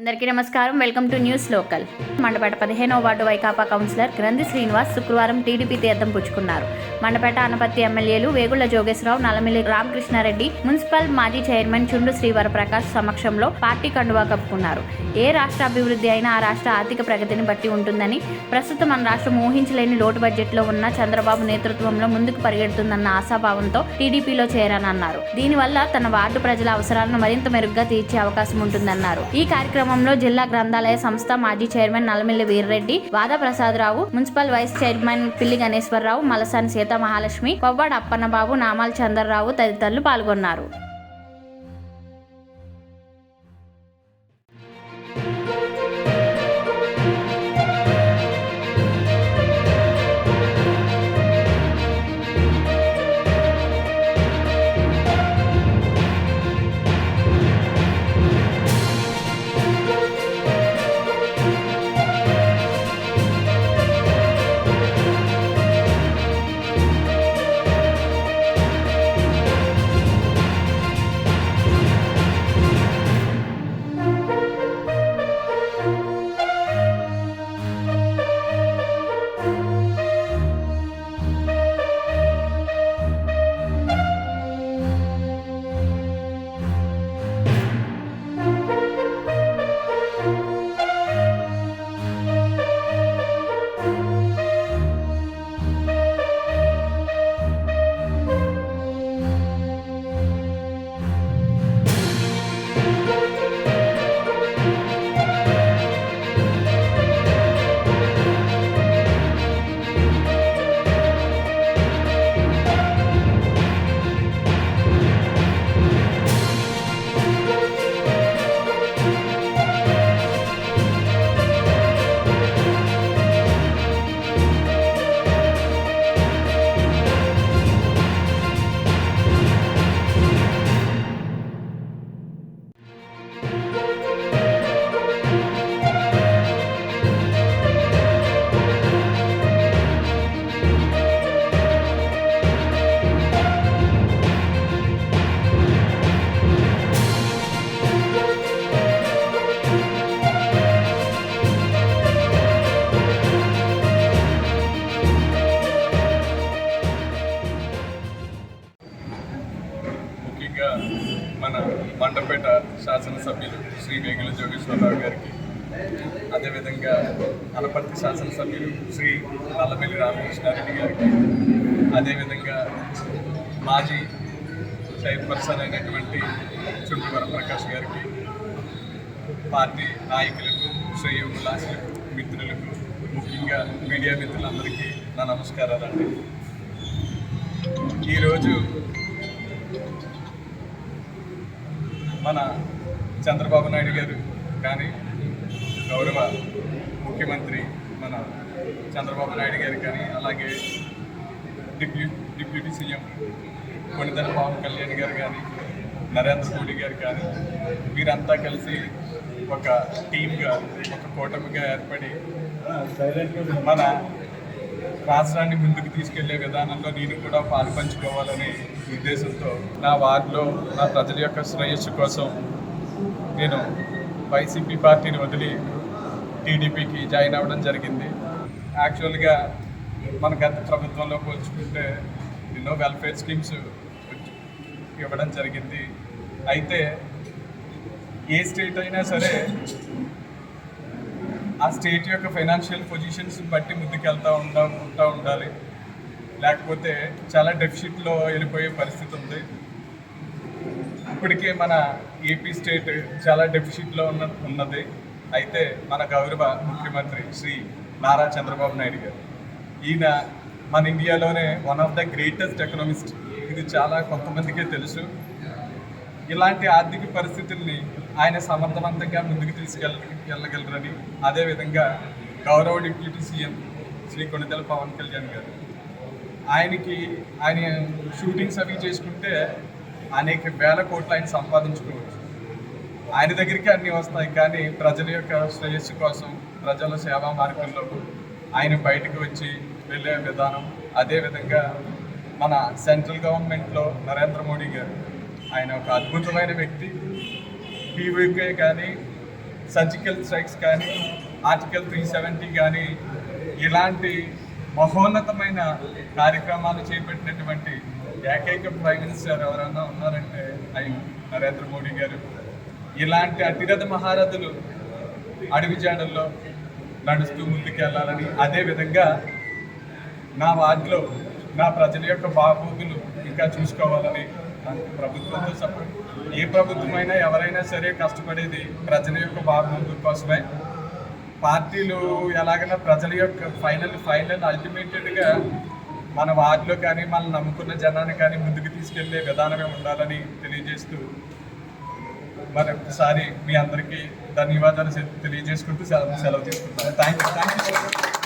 అందరికీ నమస్కారం. Welcome to news local. Mandapeta 15వ వార్డు వైకాపా కౌన్సిలర్ గ్రంథి శ్రీనివాస్ శుక్రవారం టీడీపీ తీర్థం పుచ్చుకున్నారు. మండపేట అనపత్తి ఎమ్మెల్యేలు వేగుళ్ల జోగేశ్వరరావు, నల్లమిల్లి రామకృష్ణారెడ్డి, మున్సిపల్ మాజీ చైర్మన్ చుండు శ్రీవరప్రకాష్ సమక్షంలో పార్టీ కండువా కప్పుకున్నారు. ఏ రాష్ట్ర అభివృద్ధి అయినా ఆ రాష్ట్ర ఆర్థిక ప్రగతిని బట్టి ఉంటుందని, ప్రస్తుతం మన రాష్ట్రం ఊహించలేని లోటు బడ్జెట్లో ఉన్న చంద్రబాబు నేతృత్వంలో ముందుకు పరిగెడుతుందన్న ఆశాభావంతో టీడీపీలో చేరానన్నారు. దీనివల్ల తన వార్డు ప్రజల అవసరాలను మరింత మెరుగ్గా తీర్చే అవకాశం ఉంటుందన్నారు. ఈ కార్యక్రమంలో జిల్లా గ్రంథాలయ సంస్థ మాజీ chairman Nallamilli Veerreddy, Vada Prasadarao, municipal vice chairman Pilli Ganeswararao, Malasani Sita Mahalakshmi, Kovvada Appanna Babu, నామాల చంద్రరావు తదితరులు పాల్గొన్నారు. మన మండపేట శాసనసభ్యులు శ్రీ వేగుల జోగేశ్వరరావు గారికి, అదేవిధంగా అనపర్తి శాసనసభ్యులు శ్రీ నల్లమిల్లి రామకృష్ణారెడ్డి గారికి, అదేవిధంగా మాజీ చైర్పర్సన్ అయినటువంటి చుండు వరప్రకాష్ గారికి, పార్టీ నాయకులకు, శ్రేయోభిలాషులకు, మిత్రులకు, ముఖ్యంగా మీడియా మిత్రులందరికీ నా నమస్కారాలండి. ఈరోజు మన చంద్రబాబు నాయుడు గారు కానీ, గౌరవ ముఖ్యమంత్రి మన చంద్రబాబు నాయుడు గారు కానీ, అలాగే డిప్యూటీ సీఎం కొణిదెల పవన్ కళ్యాణ్ గారు కానీ, నరేంద్ర మోడీ గారు కానీ, వీరంతా కలిసి ఒక టీమ్గా, ఒక కూటమిగా ఏర్పడి మన రాష్ట్రాన్ని ముందుకు తీసుకెళ్లే విధానంలో నేను కూడా పాలు పంచుకోవాలనే ఉద్దేశంతో నా వార్డులో నా ప్రజల యొక్క శ్రేయస్సు కోసం నేను వైసీపీ పార్టీని వదిలి టీడీపీకి జాయిన్ అవ్వడం జరిగింది. యాక్చువల్గా మన గత ప్రభుత్వంలో పోల్చుకుంటే ఎన్నో వెల్ఫేర్ స్కీమ్స్ ఇవ్వడం జరిగింది. అయితే ఏ స్టేట్ అయినా సరే ఆ స్టేట్ యొక్క ఫైనాన్షియల్ పొజిషన్స్ బట్టి ముందుకెళ్తూ ఉండాలి, లేకపోతే చాలా డెఫిసిట్లో వెళ్ళిపోయే పరిస్థితి ఉంది. ఇప్పటికే మన ఏపీ స్టేట్ చాలా డెఫిసిట్లో ఉన్నది. అయితే మన గౌరవ ముఖ్యమంత్రి శ్రీ నారా చంద్రబాబు నాయుడు గారు, ఈయన మన ఇండియాలోనే one of the greatest economist. ఇది చాలా కొంతమందికే తెలుసు. ఇలాంటి ఆర్థిక పరిస్థితుల్ని ఆయన సమర్థవంతంగా ముందుకు తీసుకెళ్ళగలరని, అదేవిధంగా గౌరవ డిప్యూటీ సీఎం శ్రీ కొణిదెల పవన్ కళ్యాణ్ గారు, ఆయన షూటింగ్స్ అవి చేసుకుంటే అనేక వేల కోట్లు ఆయన సంపాదించుకోవచ్చు. ఆయన దగ్గరికి అన్నీ వస్తాయి, కానీ ప్రజల యొక్క శ్రేయస్సు కోసం, ప్రజల సేవా మార్గంలో ఆయన బయటకు వచ్చి వెళ్ళే విధానం, అదేవిధంగా మన సెంట్రల్ గవర్నమెంట్లో నరేంద్ర మోడీ గారు, ఆయన ఒక అద్భుతమైన వ్యక్తి. పీవీకే కానీ, సర్జికల్ స్ట్రైక్స్ కానీ ఆర్టికల్ 370 కానీ ఇలాంటి మహోన్నతమైన కార్యక్రమాలు చేపట్టినటువంటి ఏకైక ప్రైమ్ మినిస్టర్ ఎవరైనా ఉన్నారంటే అయ్యి నరేంద్ర మోడీ గారు. ఇలాంటి అతిరథ మహారథులు అడవిజాడల్లో నడుస్తూ ముందుకెళ్ళాలని, అదేవిధంగా నా వార్డులో నా ప్రజల యొక్క బాగోగులు ఇంకా చూసుకోవాలని ప్రభుత్వంతో సపోర్ట్. ఏ ప్రభుత్వమైనా ఎవరైనా సరే కష్టపడేది ప్రజల యొక్క బాగోగుల కోసమే. పార్టీలు ఎలాగైనా ప్రజల యొక్క ఫైనల్ అల్టిమేటెడ్గా మన వార్డులో కానీ మనం నమ్ముకున్న జనాన్ని కానీ ముందుకు తీసుకెళ్లే విధానమే ఉండాలని తెలియజేస్తూ మరొకసారి మీ అందరికీ ధన్యవాదాలు తెలియజేసుకుంటూ సెలవు తీసుకుంటాను. Thank you.